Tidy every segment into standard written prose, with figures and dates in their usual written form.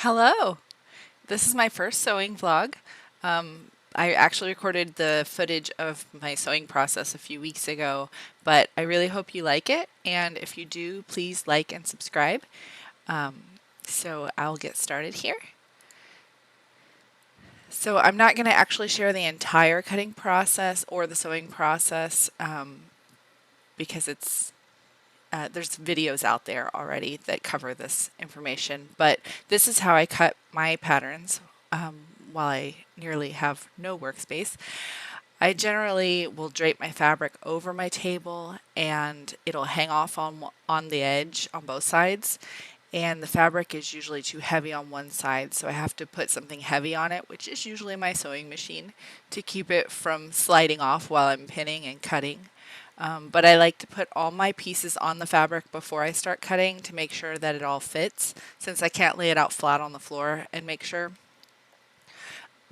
Hello! This is my first sewing vlog. I actually recorded the footage of my sewing process a few weeks ago, but I really hope you like it, and if you do, please like and subscribe. Um, so I'll get started here. So I'm not going to actually share the entire cutting process or the sewing process because there's videos out there already that cover this information, but this is how I cut my patterns while I nearly have no workspace. I generally will drape my fabric over my table and it'll hang off on the edge on both sides. And the fabric is usually too heavy on one side, so I have to put something heavy on it, which is usually my sewing machine, to keep it from sliding off while I'm pinning and cutting. But I like to put all my pieces on the fabric before I start cutting to make sure that it all fits, since I can't lay it out flat on the floor and make sure.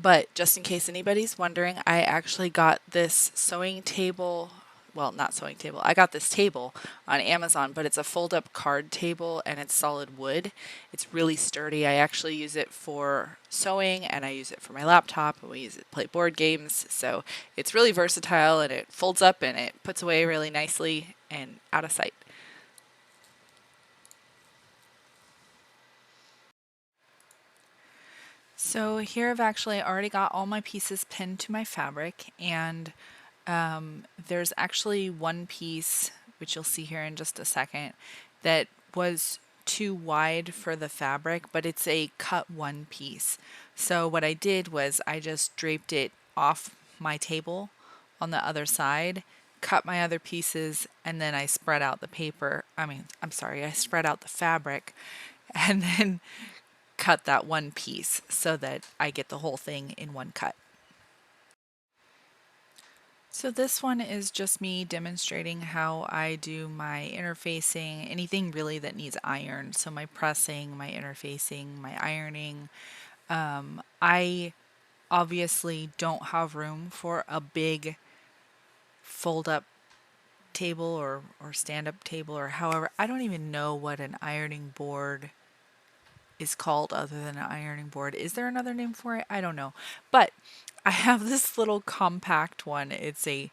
But just in case anybody's wondering, I actually got this sewing table. Well, not sewing table. I got this table on Amazon, but it's a fold up card table and it's solid wood. It's really sturdy. I actually use it for sewing and I use it for my laptop and we use it to play board games. So it's really versatile and it folds up and it puts away really nicely and out of sight. So here I've actually already got all my pieces pinned to my fabric, and there's actually one piece, which you'll see here in just a second, that was too wide for the fabric, but it's a cut one piece. So what I did was I just draped it off my table on the other side, cut my other pieces, and then I spread out the paper. I spread out the fabric and then cut that one piece so that I get the whole thing in one cut. So this one is just me demonstrating how I do my interfacing, anything really that needs iron. So my pressing, my interfacing, my ironing. I obviously don't have room for a big fold up table or stand up table or however. I don't even know what an ironing board is called other than an ironing board. Is there another name for it? I don't know. But I have this little compact one. It's a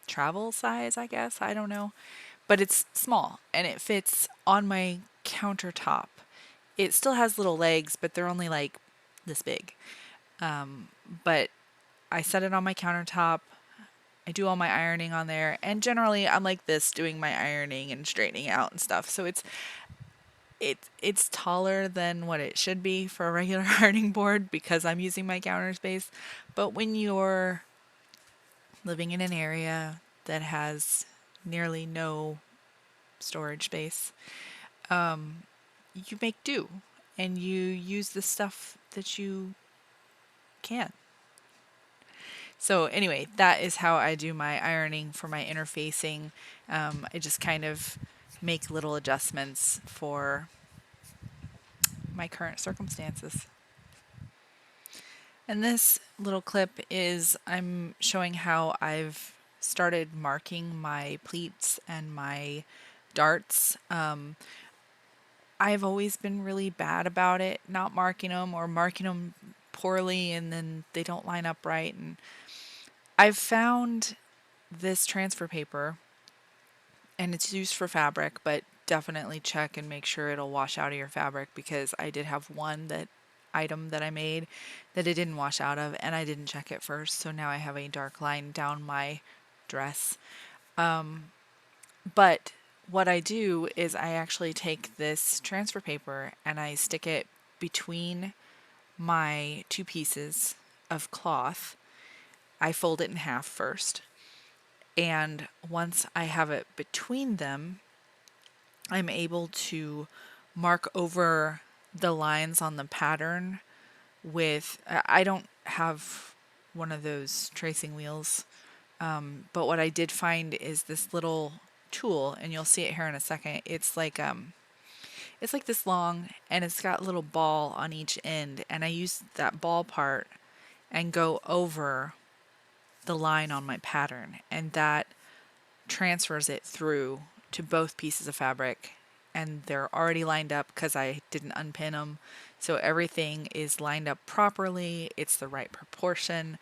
travel size, I guess. I don't know. But it's small and it fits on my countertop. It still has little legs, but they're only like this big. But I set it on my countertop. I do all my ironing on there, and generally I'm like this doing my ironing and straightening out and stuff. So it's taller than what it should be for a regular ironing board because I'm using my counter space. But when you're living in an area that has nearly no storage space, you make do and you use the stuff that you can. So anyway, that is how I do my ironing for my interfacing. I just kind of make little adjustments for my current circumstances. And this little clip is I'm showing how I've started marking my pleats and my darts. I've always been really bad about it, not marking them or marking them poorly and then they don't line up right. And I've found this transfer paper and it's used for fabric, but definitely check and make sure it'll wash out of your fabric because I did have one item that I made that it didn't wash out of and I didn't check it first, so now I have a dark line down my dress. But what I do is I actually take this transfer paper and I stick it between my two pieces of cloth. I fold it in half first, and once I have it between them, I'm able to mark over the lines on the pattern with, I don't have one of those tracing wheels, but what I did find is this little tool, and you'll see it here in a second. It's like this long, and it's got a little ball on each end, and I use that ball part and go over the line on my pattern, and that transfers it through to both pieces of fabric and they're already lined up because I didn't unpin them. So everything is lined up properly. It's the right proportion.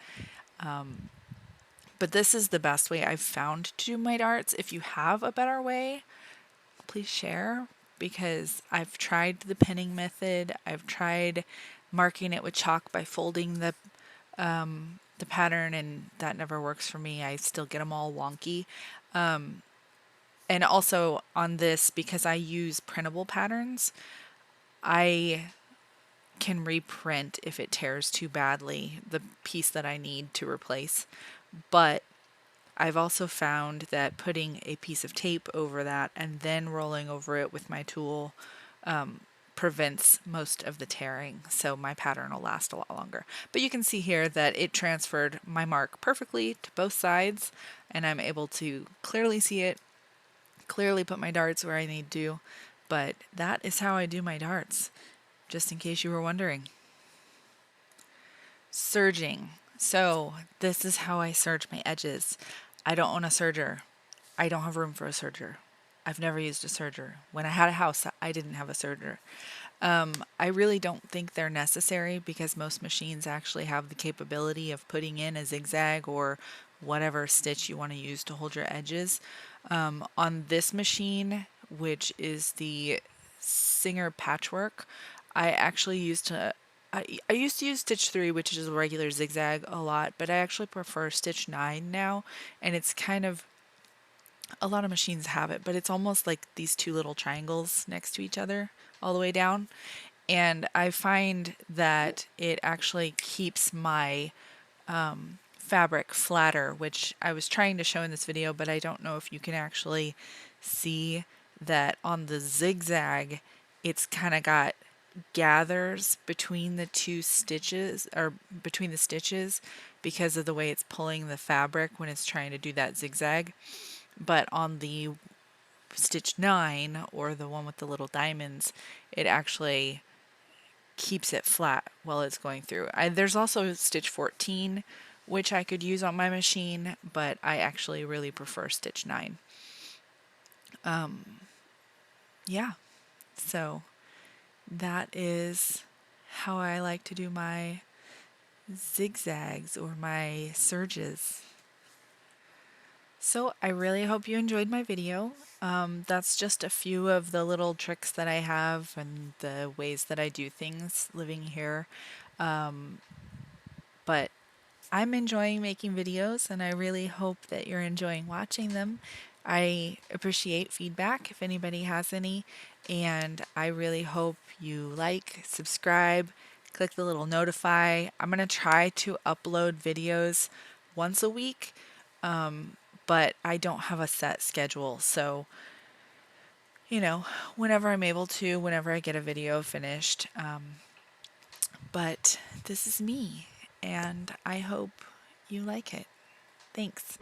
But this is the best way I've found to do my darts. If you have a better way, please share, because I've tried the pinning method. I've tried marking it with chalk by folding the pattern, and that never works for me. I still get them all wonky. And also on this, because I use printable patterns, I can reprint if it tears too badly the piece that I need to replace. But I've also found that putting a piece of tape over that and then rolling over it with my tool prevents most of the tearing, so my pattern will last a lot longer. But you can see here that it transferred my mark perfectly to both sides, and I'm able to clearly see it, clearly put my darts where I need to. But that is how I do my darts, just in case you were wondering. Serging. So this is how I serge my edges. I don't own a serger. I don't have room for a serger. I've never used a serger. When I had a house, I didn't have a serger. I really don't think they're necessary because most machines actually have the capability of putting in a zigzag or whatever stitch you want to use to hold your edges. On this machine, which is the Singer Patchwork, I actually used to I used to use Stitch 3, which is a regular zigzag, a lot, but I actually prefer Stitch 9 now, and it's kind of, a lot of machines have it, but it's almost like these two little triangles next to each other all the way down. And I find that it actually keeps my fabric flatter, which I was trying to show in this video, but I don't know if you can actually see that on the zigzag, it's kind of got gathers between the two stitches, or between the stitches, because of the way it's pulling the fabric when it's trying to do that zigzag. But on the stitch 9, or the one with the little diamonds, it actually keeps it flat while it's going through. There's also stitch 14, which I could use on my machine, but I actually really prefer stitch 9. Yeah, so that is how I like to do my zigzags or my serges. So I really hope you enjoyed my video. That's just a few of the little tricks that I have and the ways that I do things living here. But I'm enjoying making videos, and I really hope that you're enjoying watching them. I appreciate feedback if anybody has any, and I really hope you like, subscribe, click the little notify. I'm going to try to upload videos once a week, but I don't have a set schedule, so whenever I'm able to, whenever I get a video finished. But this is me, and I hope you like it. Thanks.